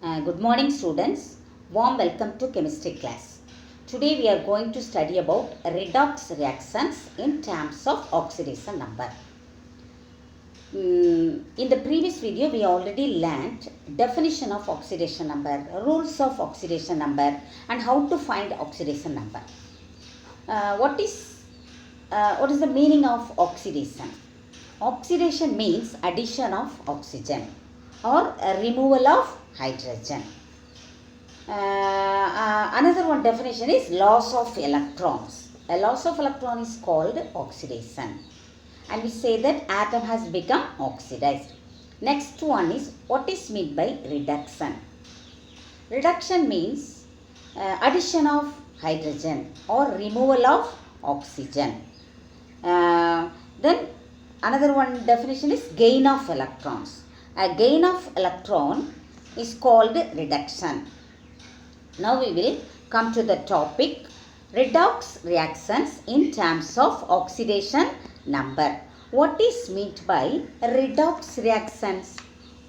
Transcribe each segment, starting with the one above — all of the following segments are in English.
Good morning students, warm welcome to chemistry class. Today we are going to study about redox reactions in terms of oxidation number. In the previous video we already learnt definition of oxidation number, rules of oxidation number and how to find oxidation number. What is the meaning of oxidation? Oxidation means addition of oxygen or removal of hydrogen. Another one definition is loss of electrons. A loss of electron is called oxidation, and we say that atom has become oxidized. Next one is what is meant by reduction. Reduction means addition of hydrogen or removal of oxygen. Then another one definition is gain of electrons. A gain of electron is called reduction. Now we will come to the topic redox reactions in terms of oxidation number. What is meant by redox reactions?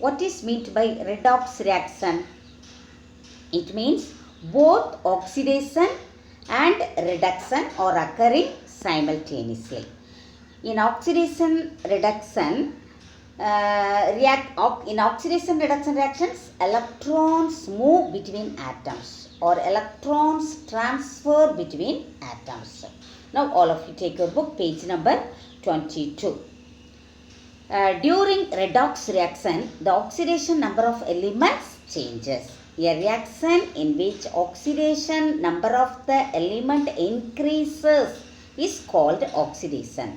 What is meant by redox reaction? It means both oxidation and reduction are occurring simultaneously. In oxidation reduction reactions, electrons move between atoms or electrons transfer between atoms. Now all of you take your book, page number 22. During redox reaction, the oxidation number of elements changes. A reaction in which oxidation number of the element increases is called oxidation.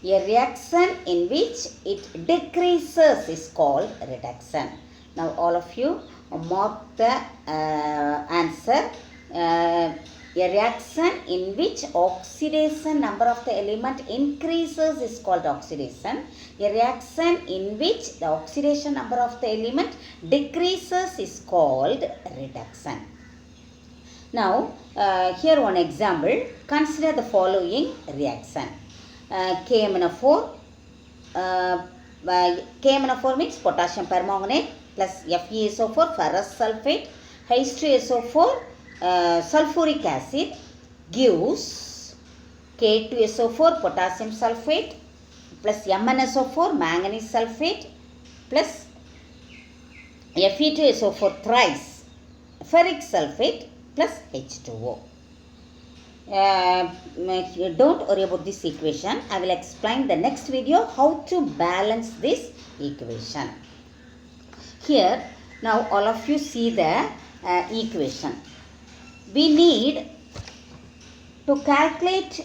A reaction in which it decreases is called reduction. Now all of you mark the answer. A reaction in which oxidation number of the element increases is called oxidation. A reaction in which the oxidation number of the element decreases is called reduction. Now here one example. Consider the following reaction. KMnO4 means potassium permanganate plus FeSO4 ferrous sulfate H2SO4 sulfuric acid gives K2SO4 potassium sulfate plus MnSO4 manganese sulfate plus Fe2SO4 thrice ferric sulfate plus H2O. Don't worry about this equation. I will explain the next video how to balance this equation. Here now all of you see the equation. We need to calculate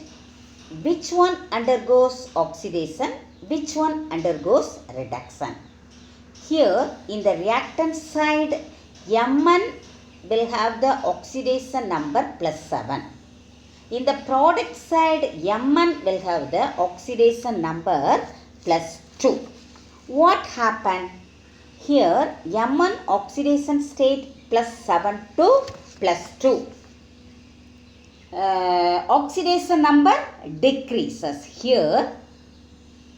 which one undergoes oxidation, which one undergoes reduction. Here in the reactant side, Mn will have the oxidation number plus 7. In the product side, Mn will have the oxidation number plus 2. What happened? Here, Mn oxidation state plus 7 to plus 2. Oxidation number decreases. Here,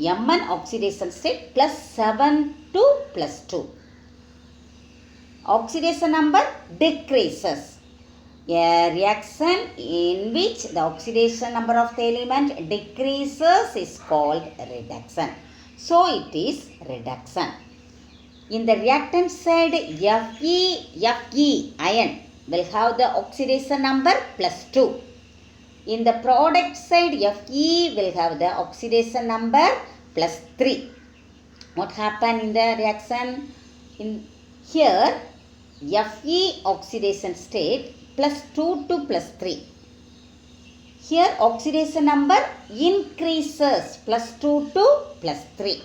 Mn oxidation state plus 7 to plus 2. Oxidation number decreases. A reaction in which the oxidation number of the element decreases is called reduction. So it is reduction. In the reactant side, Fe ion will have the oxidation number plus 2. In the product side, Fe will have the oxidation number plus 3. What happened in the reaction? Here, Fe oxidation state plus 2 to plus 3. Here oxidation number increases plus 2 to plus 3.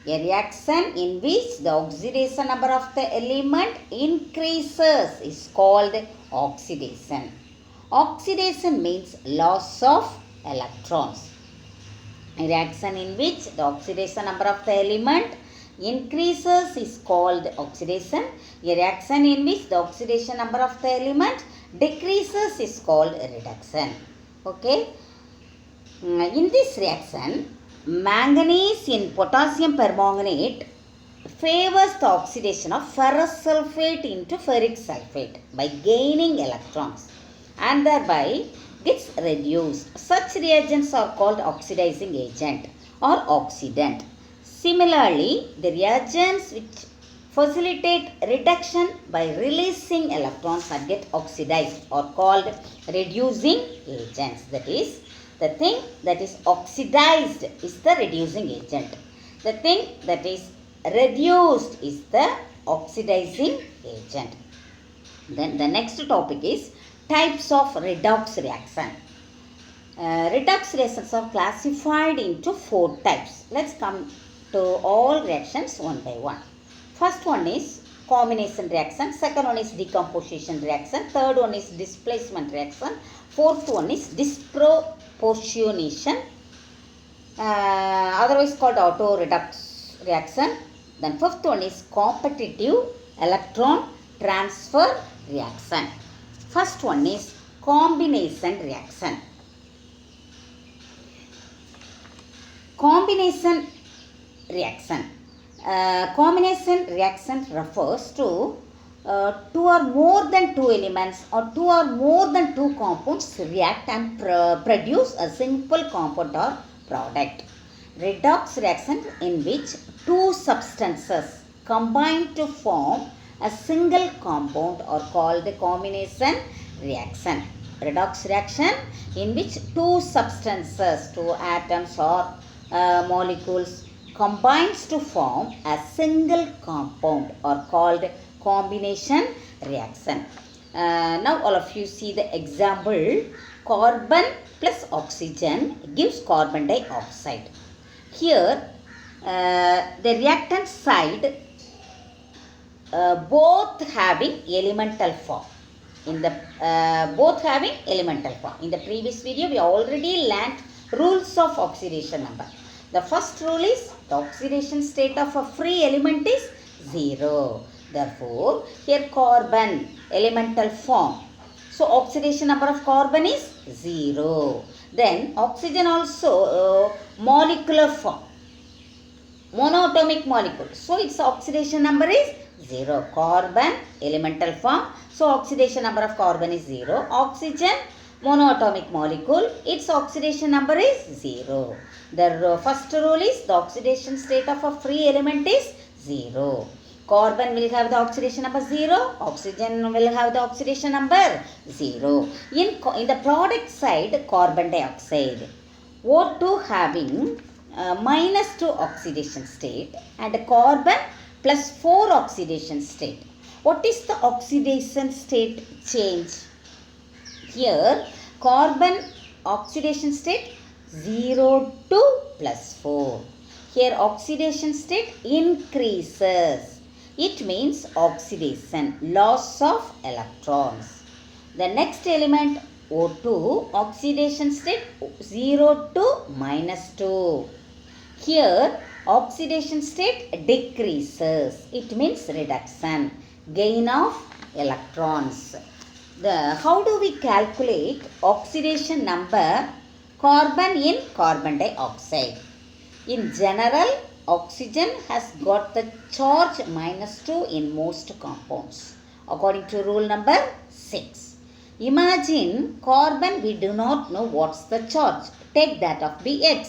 A reaction in which the oxidation number of the element increases is called oxidation. Oxidation means loss of electrons. A reaction in which the oxidation number of the element increases is called oxidation. A reaction in which the oxidation number of the element decreases is called reduction. Okay. In this reaction, manganese in potassium permanganate favors the oxidation of ferrous sulfate into ferric sulfate by gaining electrons and thereby gets reduced. Such reagents are called oxidizing agent or oxidant. Similarly, the reagents which facilitate reduction by releasing electrons and get oxidized are called reducing agents. That is, the thing that is oxidized is the reducing agent. The thing that is reduced is the oxidizing agent. Then the next topic is types of redox reaction. Redox reactions are classified into 4 types. Let's come to all reactions one by one. First one is combination reaction, second one is decomposition reaction, third one is displacement reaction, fourth one is disproportionation, otherwise called auto redox reaction. Then fifth one is competitive electron transfer reaction. First one is combination reaction. Combination reaction. Combination reaction refers to 2 or more than 2 elements or 2 or more than 2 compounds react and produce a simple compound or product. Redox reaction in which 2 substances combine to form a single compound are called the combination reaction. Redox reaction in which 2 substances, 2 atoms or molecules combines to form a single compound are called combination reaction. Now all of you see the example. Carbon plus oxygen gives carbon dioxide. Here the reactant side both having elemental form. In the both having elemental form. In the previous video we already learnt rules of oxidation number. The first rule is the oxidation state of a free element is 0. Therefore, here carbon elemental form. So, oxidation number of carbon is 0. Then, oxygen also molecular form. Monoatomic molecule. So, its oxidation number is 0. Carbon elemental form. So, oxidation number of carbon is 0. Oxygen monoatomic molecule, its oxidation number is 0. The first rule is the oxidation state of a free element is 0. Carbon will have the oxidation number 0. Oxygen will have the oxidation number 0. In the product side, carbon dioxide, O2 having -2 oxidation state and carbon plus 4 oxidation state. What is the oxidation state change? Here carbon oxidation state 0 to plus 4. Here oxidation state increases. It means oxidation, loss of electrons. The next element O2, oxidation state 0 to -2. Here oxidation state decreases. It means reduction, gain of electrons. How do we calculate oxidation number carbon in carbon dioxide? In general, oxygen has got the charge -2 in most compounds according to rule number 6. Imagine carbon, we do not know what's the charge. Take that of Bx.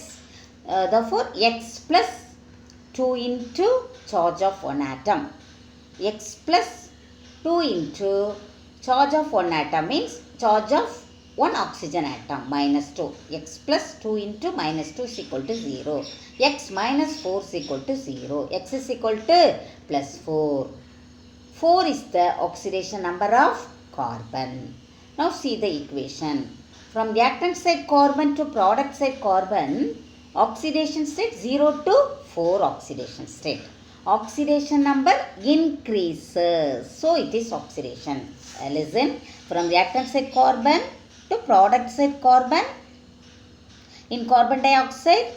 Therefore, x plus 2 into charge of 1 atom. X plus 2 into charge of 1 atom means charge of 1 oxygen atom -2. X plus 2 into -2 is equal to 0. X minus 4 is equal to 0. X is equal to plus 4. 4 is the oxidation number of carbon. Now see the equation. From reactant side carbon to product side carbon, oxidation state 0 to 4 oxidation state. Oxidation number increases. So it is oxidation. Listen, from reactant side carbon to product side carbon, in carbon dioxide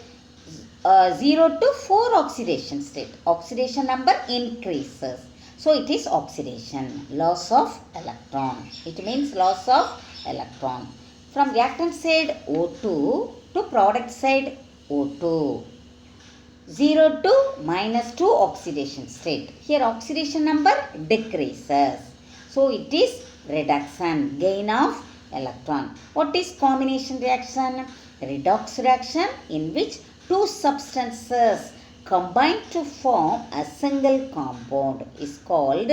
0 to 4 oxidation state. Oxidation number increases. So it is oxidation, loss of electron. It means loss of electron. From reactant side O2 to product side O2. 0 to minus 2 oxidation state. Here oxidation number decreases. So it is reduction, gain of electron. What is combination reaction? Redox reaction in which two substances combine to form a single compound is called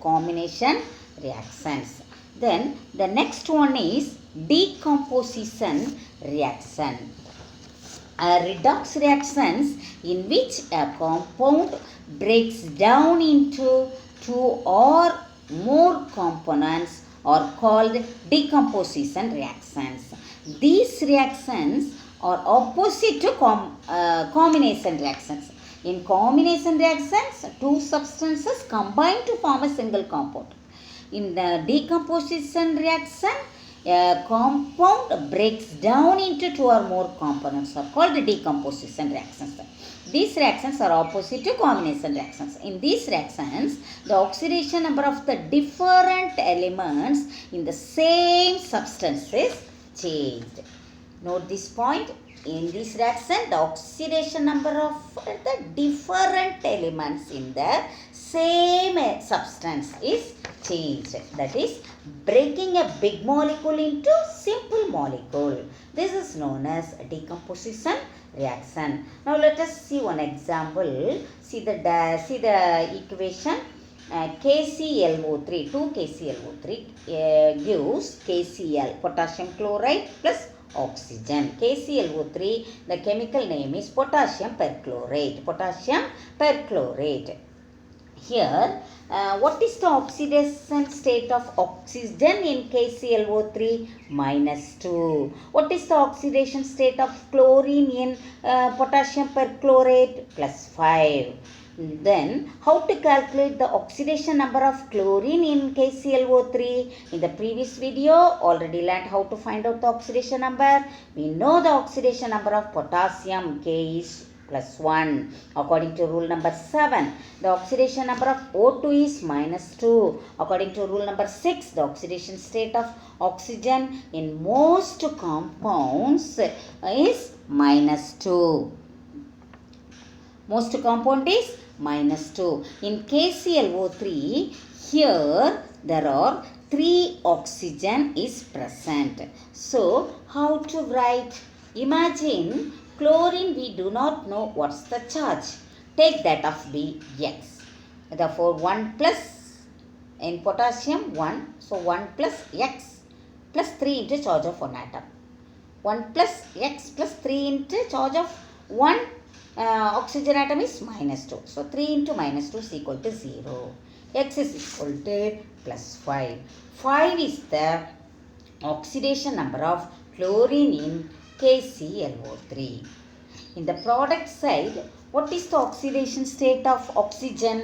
combination reactions. Then the next one is decomposition reaction. Redox reactions in which a compound breaks down into two or more components are called decomposition reactions. These reactions are opposite to combination reactions. In combination reactions, two substances combine to form a single compound. In the decomposition reaction, a compound breaks down into two or more components are called decomposition reactions. These reactions are opposite to combination reactions. In these reactions, the oxidation number of the different elements in the same substance is changed. Note this point. In this reaction, the oxidation number of the different elements in the same substance is changed. That is, breaking a big molecule into simple molecule. This is known as decomposition reaction. Now let us see one example. See the equation. KClO3, 2KClO3 gives KCl, potassium chloride plus oxygen. KClO3, the chemical name is potassium perchlorate. Potassium perchlorate. Here, what is the oxidation state of oxygen in KClO3? -2. What is the oxidation state of chlorine in potassium perchlorate? +5. Then, how to calculate the oxidation number of chlorine in KClO3? In the previous video, already learned how to find out the oxidation number. We know the oxidation number of potassium, K is +1. According to rule number 7, the oxidation number of O2 is -2. According to rule number 6, the oxidation state of oxygen in most compounds is -2. Most compound is -2. In KClO3, here there are 3 oxygen is present. So, how to write? Imagine chlorine, we do not know what's the charge. Take that of Bx. Therefore, 1 plus in potassium 1. So, 1 plus X plus 3 into charge of 1 atom. 1 plus X plus 3 into charge of 1 oxygen atom is -2. So, 3 into -2 is equal to 0. X is equal to +5. 5 is the oxidation number of chlorine in KClO3. In the product side, what is the oxidation state of oxygen?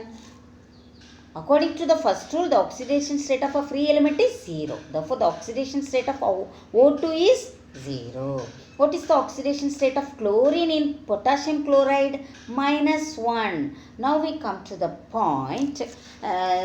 According to the first rule, the oxidation state of a free element is 0. Therefore, the oxidation state of O2 is 0. What is the oxidation state of chlorine in potassium chloride? -1. Now we come to the point.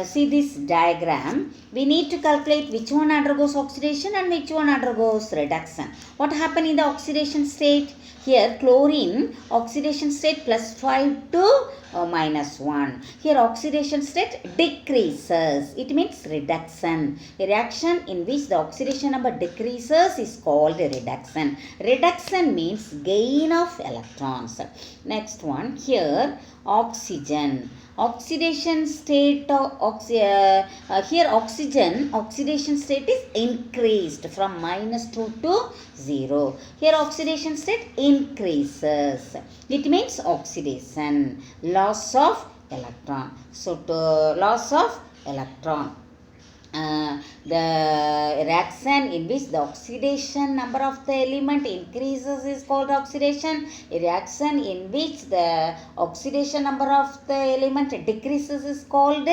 See this diagram. We need to calculate which one undergoes oxidation and which one undergoes reduction. What happened in the oxidation state? Here chlorine oxidation state +5 to -1. Here oxidation state decreases. It means reduction. A reaction in which the oxidation number decreases is called a reduction. Reduction means gain of electrons. Next one, here oxygen. Oxidation state of here oxidation state is increased from -2 to 0. Here oxidation state increases. It means oxidation, loss of electron. So loss of electron. The reaction in which the oxidation number of the element increases is called oxidation. A reaction in which the oxidation number of the element decreases is called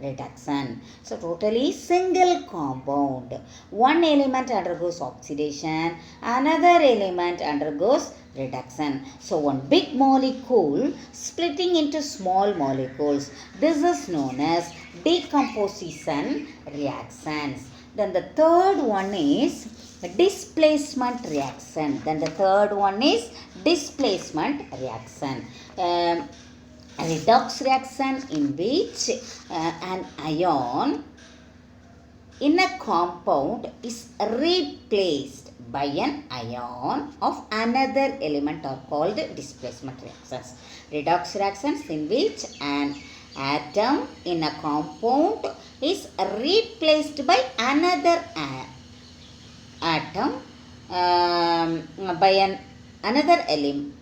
reduction. So totally single compound. One element undergoes oxidation, another element undergoes reduction. So one big molecule splitting into small molecules. This is known as decomposition reactions. Then the third one is displacement reaction. Then the third one is displacement reaction. Redox reaction in which an ion in a compound is replaced by an ion of another element are called displacement reactions. Redox reactions in which an atom in a compound is replaced by another atom by another element.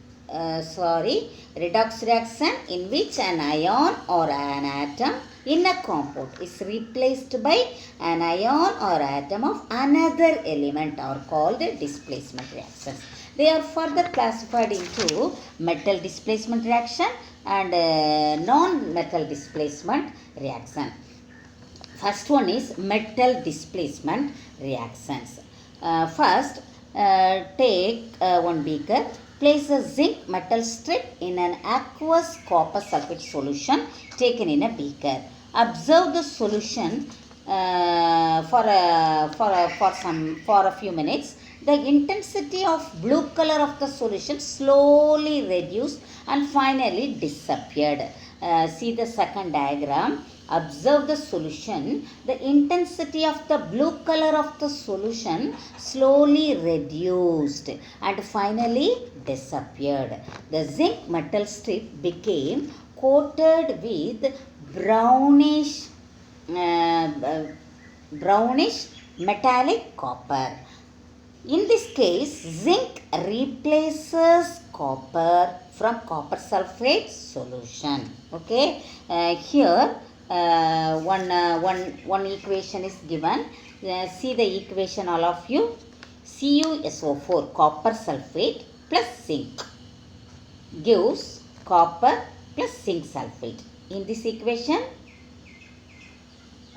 Redox reaction in which an ion or an atom in a compound is replaced by an ion or atom of another element are called displacement reactions. They are further classified into metal displacement reaction and non-metal displacement reaction. First one is metal displacement reactions. First, take one beaker. Place a zinc metal strip in an aqueous copper sulfate solution taken in a beaker. Observe the solution for a few minutes. The intensity of blue color of the solution slowly reduced and finally disappeared. See the second diagram. Observe the solution. The intensity of the blue color of the solution slowly reduced and finally disappeared. The zinc metal strip became coated with brownish metallic copper. In this case, zinc replaces copper from copper sulfate solution. Okay, here one equation is given. See the equation, all of you. CuSO4 copper sulfate plus zinc gives copper plus zinc sulfate. In this equation,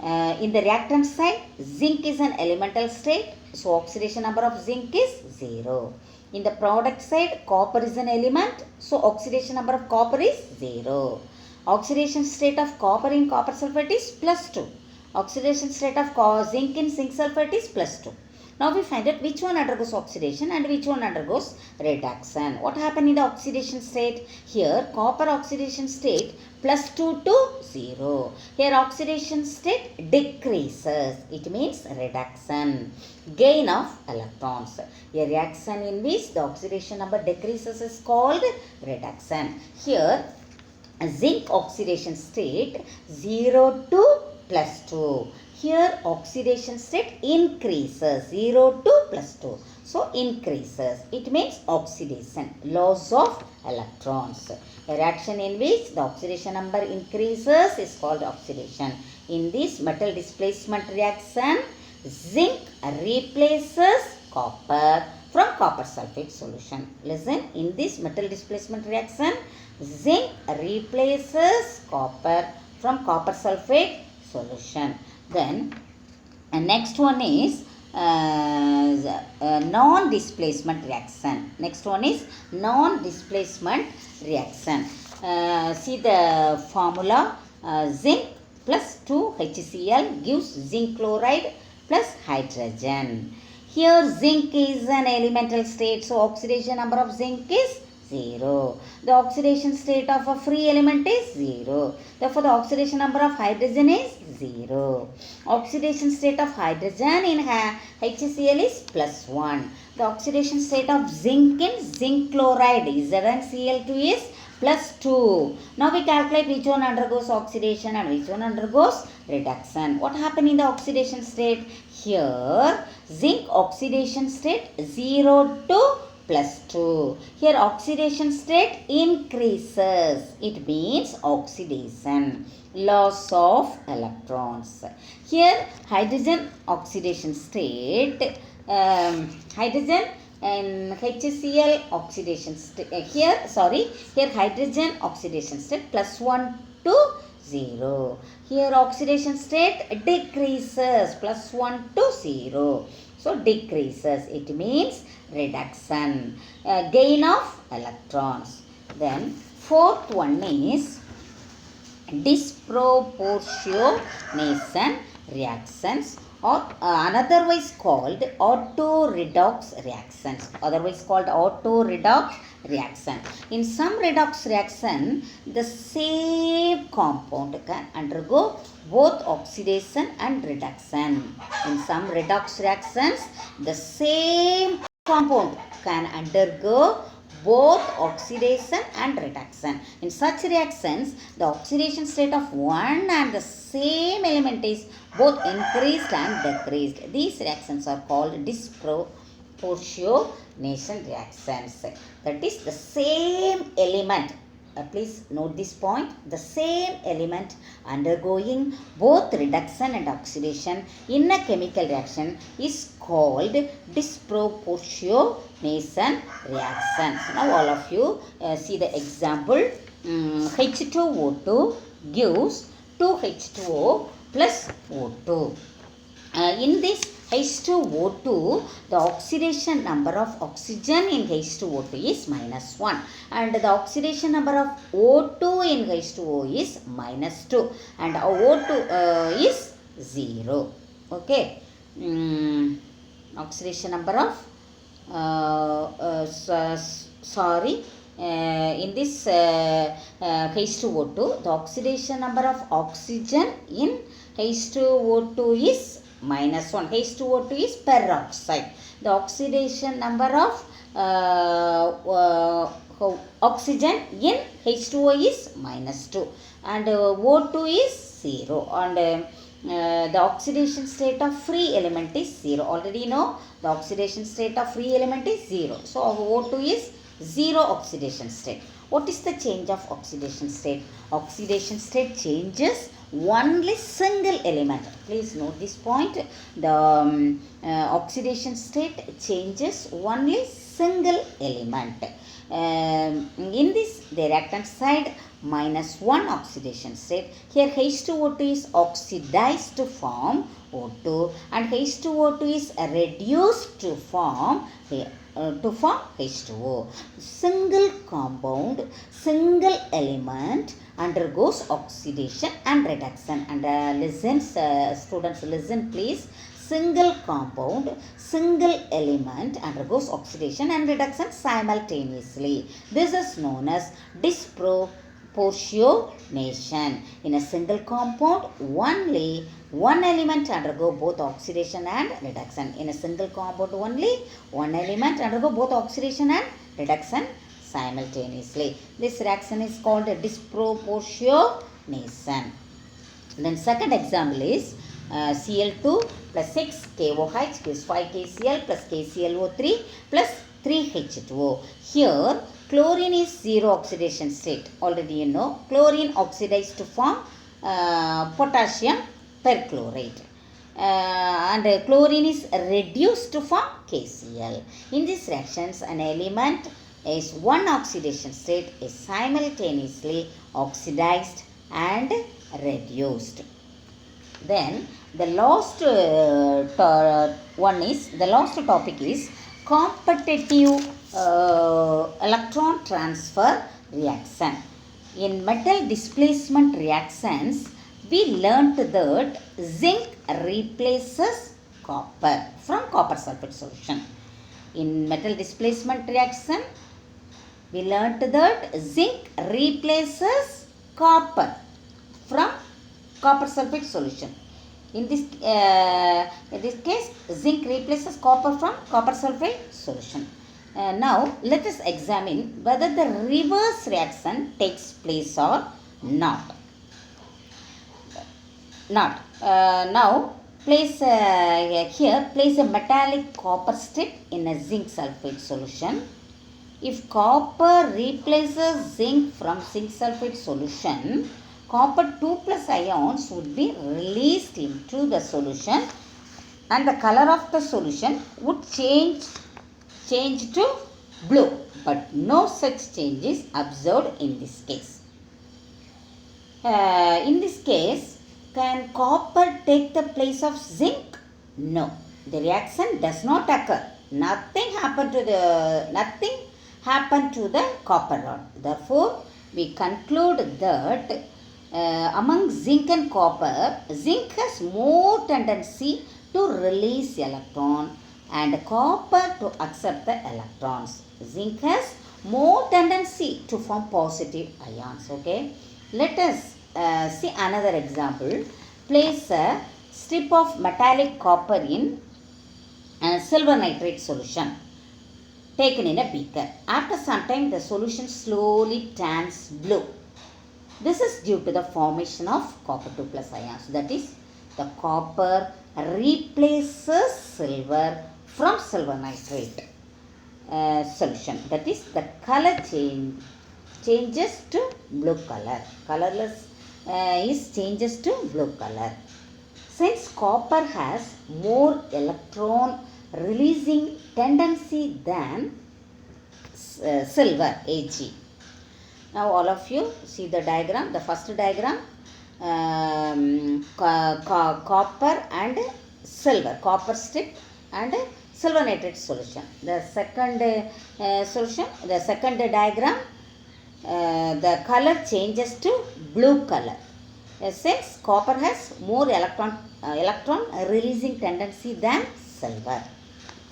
in the reactant side, zinc is an elemental state, so oxidation number of zinc is 0. In the product side, copper is an element, so oxidation number of copper is 0. Oxidation state of copper in copper sulfate is plus 2. Oxidation state of zinc in zinc sulfate is plus 2. Now we find out which one undergoes oxidation and which one undergoes reduction. What happened in the oxidation state? Here copper oxidation state plus 2 to 0. Here oxidation state decreases. It means reduction. Gain of electrons. A reaction in which the oxidation number decreases is called reduction. Here zinc oxidation state 0 to plus 2. Here oxidation state increases 0 to plus 2. So increases. It means oxidation, loss of electrons. A reaction in which the oxidation number increases is called oxidation. In this metal displacement reaction, zinc replaces copper from copper sulfate solution. Listen, in this metal displacement reaction, zinc replaces copper from copper sulfate solution. Then next one is non-displacement reaction. Next one is non-displacement reaction. See the formula. Zinc plus 2 HCl gives zinc chloride plus hydrogen. Here zinc is an elemental state, so oxidation number of zinc is 0. The oxidation state of a free element is 0. Therefore, the oxidation number of hydrogen is 0. Oxidation state of hydrogen in HCl is plus 1. The oxidation state of zinc in zinc chloride ZnCl2 is plus 2. Now we calculate which one undergoes oxidation and which one undergoes reduction. What happened in the oxidation state? Here, zinc oxidation state 0 to plus 2. Here oxidation state increases. It means oxidation, loss of electrons. Here hydrogen oxidation state, hydrogen and HCl oxidation state. Here hydrogen oxidation state plus 1 to 0. Here oxidation state decreases plus 1 to 0. So decreases. It means reduction. Gain of electrons. Then fourth one is disproportionation reactions or otherwise called auto-redox reactions. Otherwise called auto-redox reaction. In some redox reaction, the same compound can undergo both oxidation and reduction. In some redox reactions, the same compound can undergo both oxidation and reduction. In such reactions, the oxidation state of one and the same element is both increased and decreased. These reactions are called disproportionation reactions. That is the same element. Please note this point. The same element undergoing both reduction and oxidation in a chemical reaction is called disproportionation reactions. Now all of you see the example. H2O2 gives 2H2O plus O2. In this H2O2, the oxidation number of oxygen in H2O2 is -1 and the oxidation number of O2 in H2O is -2 and O2 is 0. Okay. Oxidation number of in this H2O2, the oxidation number of oxygen in H2O2 is -1. H2O2 is peroxide. The oxidation number of oxygen in H2O is -2 and O2 is 0 and the oxidation state of free element is 0. Already know the oxidation state of free element is 0. So O2 is 0 oxidation state. What is the change of oxidation state? Oxidation state changes only single element. Please note this point. The oxidation state changes only single element. In this, the reactant side -1 oxidation state. Here H2O2 is oxidized to form O2 and H2O2 is reduced to form H2O. Single compound, single element undergoes oxidation and reduction. And students listen please. Single compound, single element undergoes oxidation and reduction simultaneously. This is known as disproportionation. In a single compound, only one element undergo both oxidation and reduction. In a single compound, only one element undergo both oxidation and reduction simultaneously. This reaction is called a disproportionation. Then second example is Cl2 plus 6 KOH gives 5 KCl plus KClO3 plus 3H2O. Here chlorine is 0 oxidation state. Already you know chlorine oxidized to form potassium perchlorate. And chlorine is reduced to form KCl. In these reactions, an element is one oxidation state is simultaneously oxidized and reduced. Then the last topic is competitive electron transfer reaction. In metal displacement reactions, we learnt that zinc replaces copper from copper sulfate solution. In metal displacement reaction, we learnt that zinc replaces copper from copper sulfate solution. In this case, zinc replaces copper from copper sulfate solution. Now, let us examine whether the reverse reaction takes place or not. Now, place a metallic copper strip in a zinc sulfate solution. If copper replaces zinc from zinc sulfate solution, copper 2 plus ions would be released into the solution and the color of the solution would change to blue, but no such change is observed in this case. In this case, can copper take the place of zinc? No. The reaction does not occur. Nothing happened to the copper rod. Therefore, we conclude that among zinc and copper, zinc has more tendency to release electron and copper to accept the electrons. Zinc has more tendency to form positive ions. Okay, let us see another example. Place a strip of metallic copper in silver nitrate solution taken in a beaker. After some time, the solution slowly turns blue. This is due to the formation of copper 2 plus ions. That is, the copper replaces silver from silver nitrate solution. That is, the color changes to blue color. Colorless is changes to blue color. Since copper has more electron releasing tendency than silver, Ag. Now all of you see the diagram. The first diagram, copper and silver, copper strip and silver nitrate solution. The second solution, the second diagram, the color changes to blue color. Since copper has more electron releasing tendency than silver.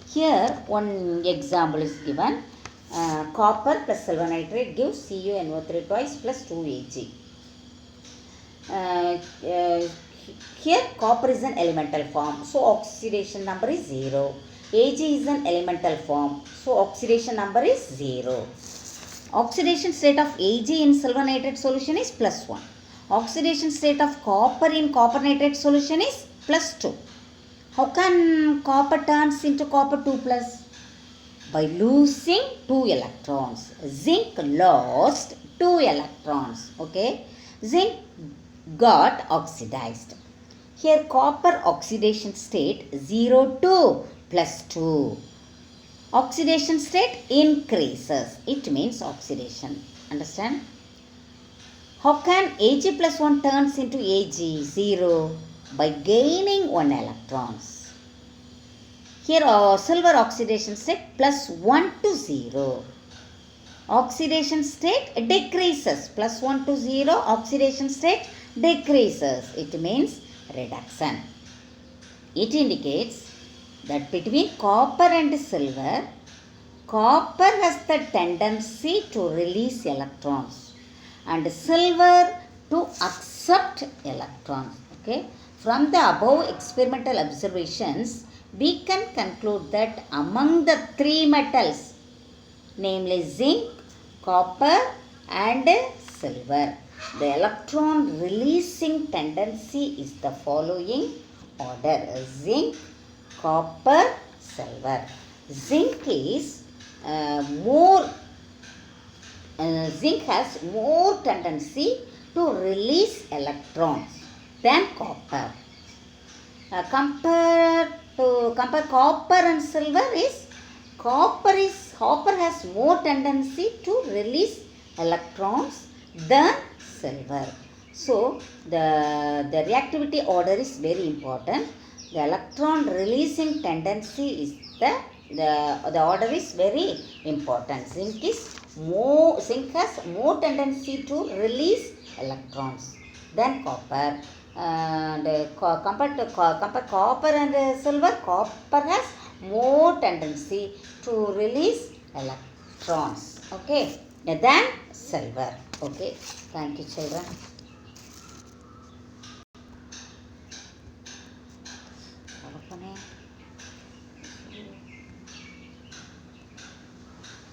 Here one example is given. Copper plus silver nitrate gives CuNO3 twice plus 2Ag. Here copper is an elemental form, so oxidation number is 0. Ag is an elemental form, so oxidation number is 0. Oxidation state of Ag in silver nitrate solution is +1. Oxidation state of copper in copper nitrate solution is +2. How can copper turns into copper 2 plus? By losing 2 electrons. Zinc lost 2 electrons. Okay. Zinc got oxidized. Here copper oxidation state 0, 2 plus 2. Oxidation state increases. It means oxidation. Understand? How can Ag plus 1 turns into Ag? 0. By gaining 1 electrons. Here silver oxidation state +1 to 0. Oxidation state decreases. +1 to 0. Oxidation state decreases. It means reduction. It indicates that between copper and silver, copper has the tendency to release electrons and silver to accept electrons. Okay. From the above experimental observations, we can conclude that among the 3 metals, namely zinc, copper and silver, the electron releasing tendency is the following order: zinc, copper, silver. Zinc is zinc has more tendency to release electrons than copper. Compare copper and silver is copper has more tendency to release electrons than silver. So the reactivity order is very important. The electron releasing tendency is the order is very important. Zinc has more tendency to release electrons than copper. And compared to copper and silver, copper has more tendency to release electrons, okay, than silver. Okay, thank you children.